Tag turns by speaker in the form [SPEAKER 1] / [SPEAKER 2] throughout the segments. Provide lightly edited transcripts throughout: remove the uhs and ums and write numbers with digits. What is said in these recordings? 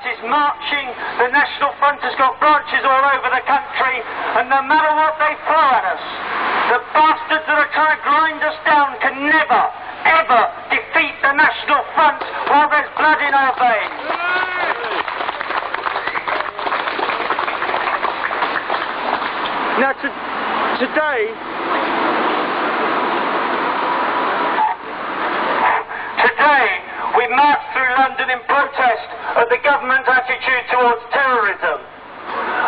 [SPEAKER 1] is marching, the National Front has got branches all over the country, and no matter what they throw at us, the bastards that are trying to grind us down can never, ever defeat the National Front while there's blood in our veins. Now today we marched through London in protest at the government's attitude towards terrorism.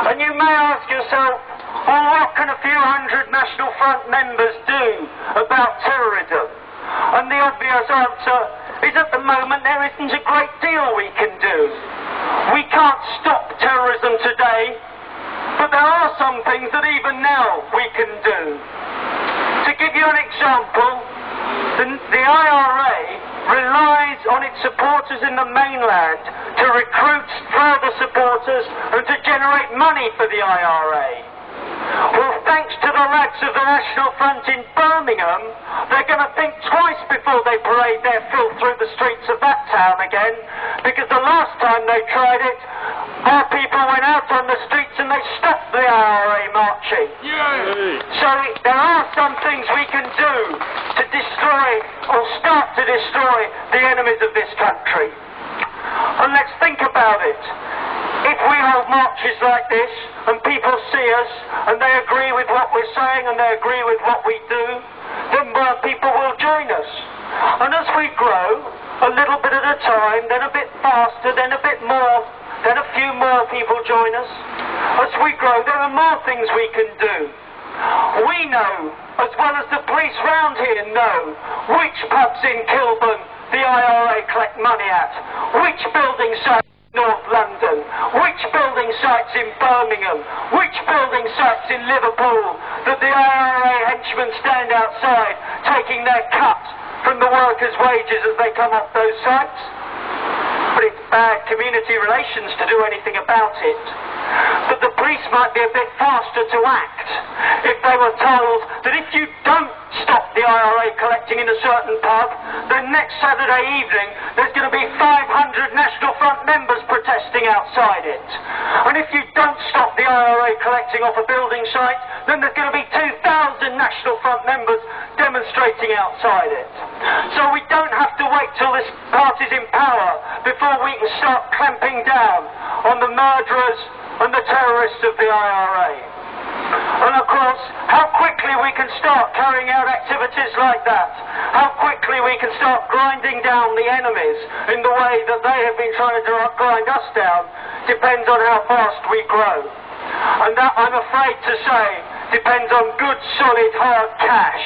[SPEAKER 1] And you may ask yourself, well, what can a few hundred National Front members do about terrorism? And the obvious answer is at the moment there isn't a great deal we can do. We can't stop terrorism today, but there are some things that even now we can do. To give you an example, the IRA relies on its supporters in the mainland to recruit further supporters and to generate money for the IRA. Well, thanks to the lads of the National Front in Birmingham, they're going to think twice before they parade their filth through the streets of that town again, because the last time they tried it, our people went out on the streets and they stopped the IRA marching. Yay. So there are some things we can do to destroy, or start to destroy, the enemies of this country. And let's think about it. If we hold marches like this, and people see us, and they agree with what we're saying, and they agree with what we do, then more people will join us. And as we grow, a little bit at a time, then a bit faster, then a bit more, then a few more people join us. As we grow, there are more things we can do. We know, as well as the police round here know, which pubs in Kilburn the IRA collect money at, which building sites in North London, which building sites in Birmingham, which building sites in Liverpool that the IRA henchmen stand outside taking their cut from the workers' wages as they come off those sites. But it's bad community relations to do anything about it. But the police might be a bit faster to act if they were told that if you don't stop the IRA collecting in a certain pub, then next Saturday evening there's going to be 500 National Front members protesting outside it. And if you don't stop the IRA collecting off a building site, then there's going to be 2,000 National Front members demonstrating outside it. So we don't have to wait till this party's in power before we can start clamping down on the murderers and the terrorists of the IRA. And of course, how quickly we can start carrying out activities like that, how quickly we can start grinding down the enemies in the way that they have been trying to grind us down, depends on how fast we grow. And that, I'm afraid to say, depends on good, solid, hard cash.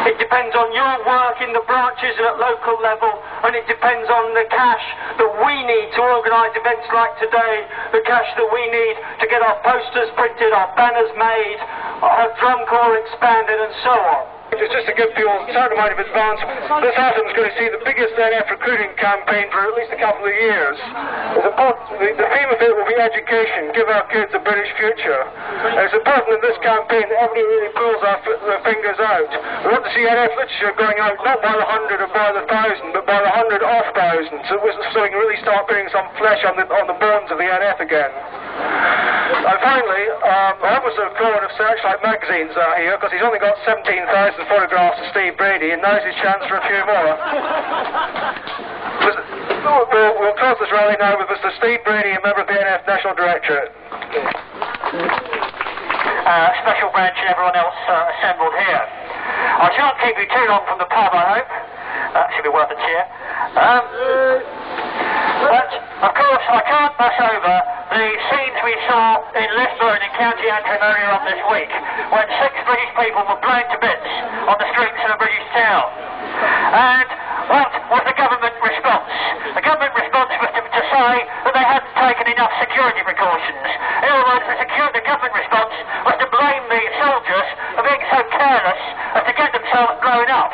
[SPEAKER 1] It depends on your work in the branches and at local level, and it depends on the cash that we need to organise events like today, the cash that we need to get our posters printed, our banners made, our drum corps expanded, and so on. Just to give people a certain amount of advance, this autumn is going to see the biggest NF recruiting campaign for at least a couple of years. The theme of it will be education, give our kids a British future. And it's important in this campaign that everybody really pulls their fingers out. We want to see NF literature going out not by the 100 or by the 1,000, but by the 100 of thousands, so we can really start putting some flesh on the bones of the NF again. And finally, I almost have called of Searchlies magazines here, because he's only got 17,000 photographs of Steve Brady, and now's his chance for a few more. We'll close this rally now with Mr. Steve Brady, a member of the NF National Directorate.
[SPEAKER 2] Special branch and everyone else assembled here. I shan't keep you too long from the pub, I hope. Should be worth a cheer. But, of course, I can't pass over the scenes we saw in Lisburn in County Antrim earlier on this week, when 6 British people were blown to bits on the streets of a British town. And what was the government response? The government response was to say that they hadn't taken enough security precautions. In other words, the government response was to blame the soldiers for being so careless as to get themselves blown up.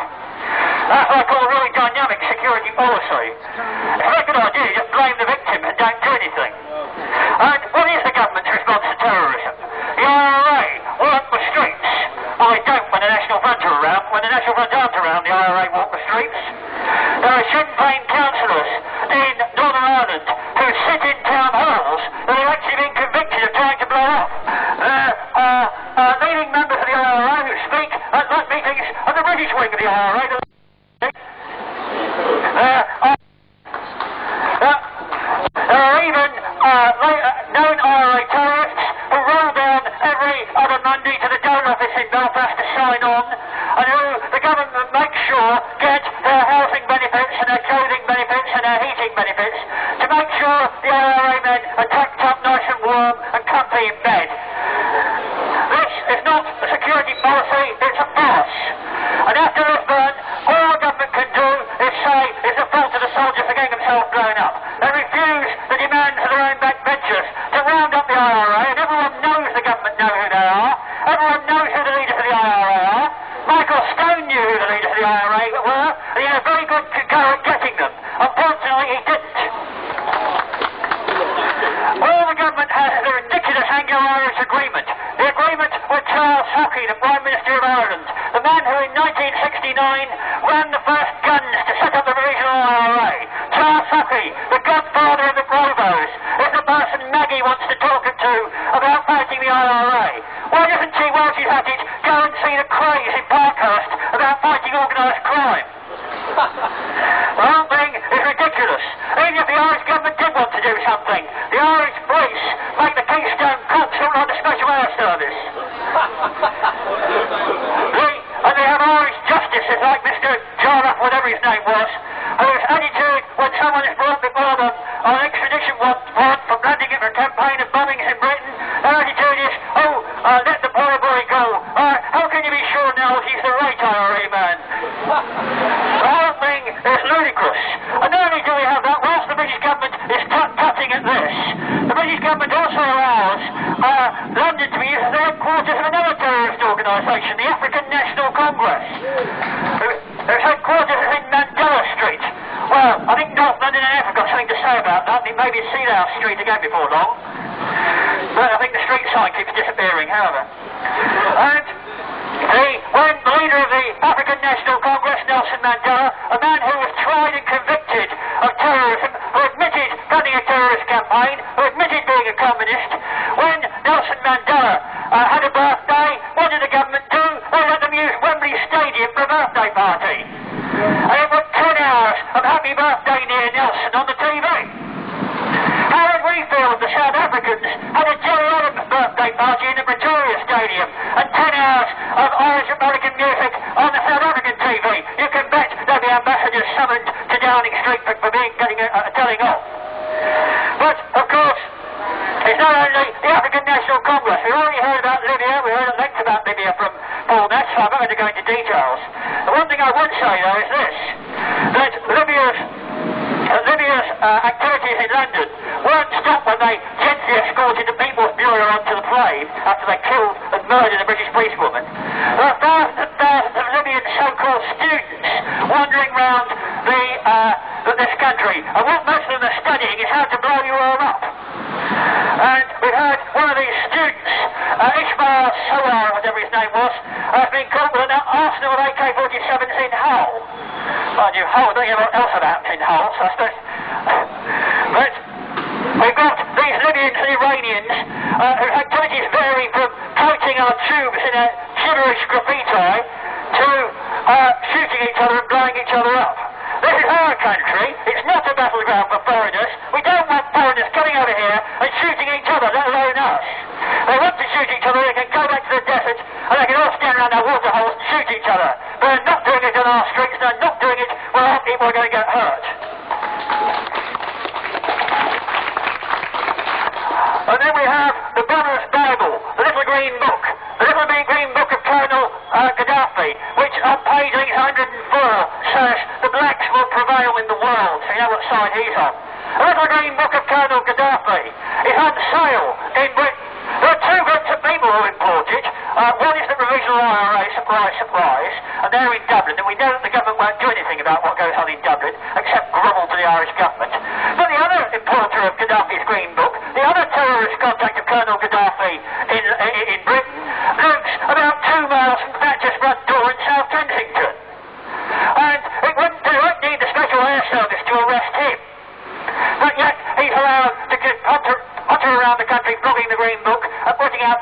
[SPEAKER 2] That's what I call a really dynamic security policy. It's not a good idea, you just blame the victim and don't do anything. And what is the government's response to terrorism? The IRA walk the streets. Well, they don't when the National Front are around. When the National Front aren't around, the IRA walk the streets. There are Sinn Féin councillors in Northern Ireland who sit sure the IRA men are tucked up nice and warm and comfy in bed. This is not a security policy, it's a farce. And after Lisbon, all the government can do is say it's the fault of the soldiers for getting themselves blown up. They refuse the demands of their own backbenchers to round up the IRA, and everyone knows the government know who they are. Everyone knows who the leaders of the IRA are. Michael Stone knew who the leaders of the IRA were, and he had a very good go at getting them. Unfortunately, he didn't. All the government has is a ridiculous Anglo-Irish agreement. The agreement with Charles Haughey, the Prime Minister of Ireland, the man who in 1969 ran the first guns to set up the provisional IRA. Charles Haughey, the godfather of the Provos, is the person Maggie wants to talk to about fighting the IRA. Why doesn't she, while she's at it, go and see the craze in Parkhurst about fighting organised crime? The whole thing is ridiculous. Even if the Irish government did want to do something, the Irish police make the Keystone Cops look like the Special Air Service. And they have Irish justices like Mr. Jarlath, whatever his name was, whose attitude when someone is brought before them on an extradition warrant for planting it for a campaign of bombings in Britain, their attitude is, let the poor boy go. How can you be sure now he's the right IRA man? The whole thing is ludicrous. And not only do we have that, whilst the British government is cutting at this, the British government also allows London to be used as the headquarters of another terrorist organisation, the African National Congress. Their headquarters is in Mandela Street. Well, I think North London and Africa got something to say about that. It may be Seahouse Street again before long. But I think the street sign keeps disappearing, however. And when the leader of the African National Congress, Nelson Mandela, a man who was tried and convicted of terrorism, who admitted running a terrorist campaign, who admitted being a communist, when Nelson Mandela had a birthday, what did the government do? They let them use Wembley Stadium for a birthday party. And it put 10 hours of happy birthday near Nelson on the TV. How would we feel if the South Africans had a Jerry Adams birthday party in the Pretoria Stadium and 10 hours of Irish American music on the South African TV? You can bet there'll be ambassadors summoned to Downing Street for getting a telling off. But, of course, it's not only the African National Congress. We already heard about Libya. We heard at length about Libya from Paul Ness, so I'm not going to go into details. The one thing I would say, though, is this, that Libya's activities in London weren't stopped when they gently escorted the People's Bureau onto the plane after they killed and murdered a British policewoman. There are thousands and thousands of Libyan so-called students wandering around this country, and what most of them are studying is how to blow you all up. And we heard one of these students, Ishmael Sowar, whatever his name was, has been caught with an arsenal of AK-47s in Hull. Mind you, Hull, I don't know what else about in Hull, so I suppose. But we've got these Libyans and Iranians whose activities vary from coating our tubes in a gibberish graffiti to shooting each other and blowing each other up. This is our country. It's not a battleground for foreigners. We don't want foreigners coming over here and shooting each other, let alone us. They want to shoot each other, they can go back to the desert and they can all stand around their water holes and shoot each other. But they're not doing it on our streets, they're not doing it where our people are going to get hurt. And then we have the Brother's Bible, the little green book. The little green book of Colonel Gaddafi, which on page 804 says the blacks will prevail in the world. So you know what side he's on. The little green book of Colonel Gaddafi is on sale in Britain. There are two groups of people who import it. One is the provisional IRA, supplies, and they're in Dublin, and we know that the government won't do anything about what goes on in Dublin, except grovel to the Irish government. But the other importer of Gaddafi's green book, the other terrorist contact of Colonel Gaddafi in Britain, lives about 2 miles from Thatcher's front door in South Kensington. And it wouldn't need the Special Air Service to arrest him. But yet he's allowed to hutter around the country flogging the green book and putting out